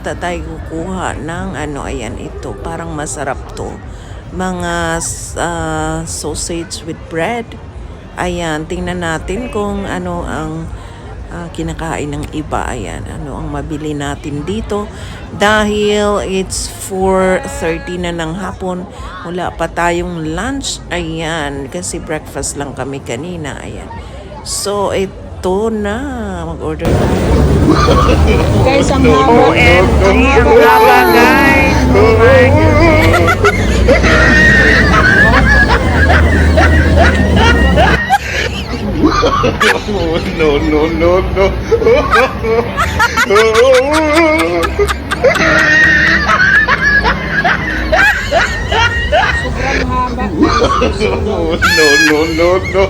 Tayo kukuha ng ano, ayan ito, parang masarap to. Mga sausage with bread. Ayan, tingnan natin kung ano ang kinakain ng iba. Ayan, ano ang mabili natin dito. Dahil it's 4:30 na ng hapon, wala pa tayong lunch. Ayan, kasi breakfast lang kami kanina. Ayan. So, ito na. Mag-order tayo. Guys, ang haba. OMG, ang haba guys. Oh my goodness. No, no, no, no. Sobrang haba. No, no, no, no.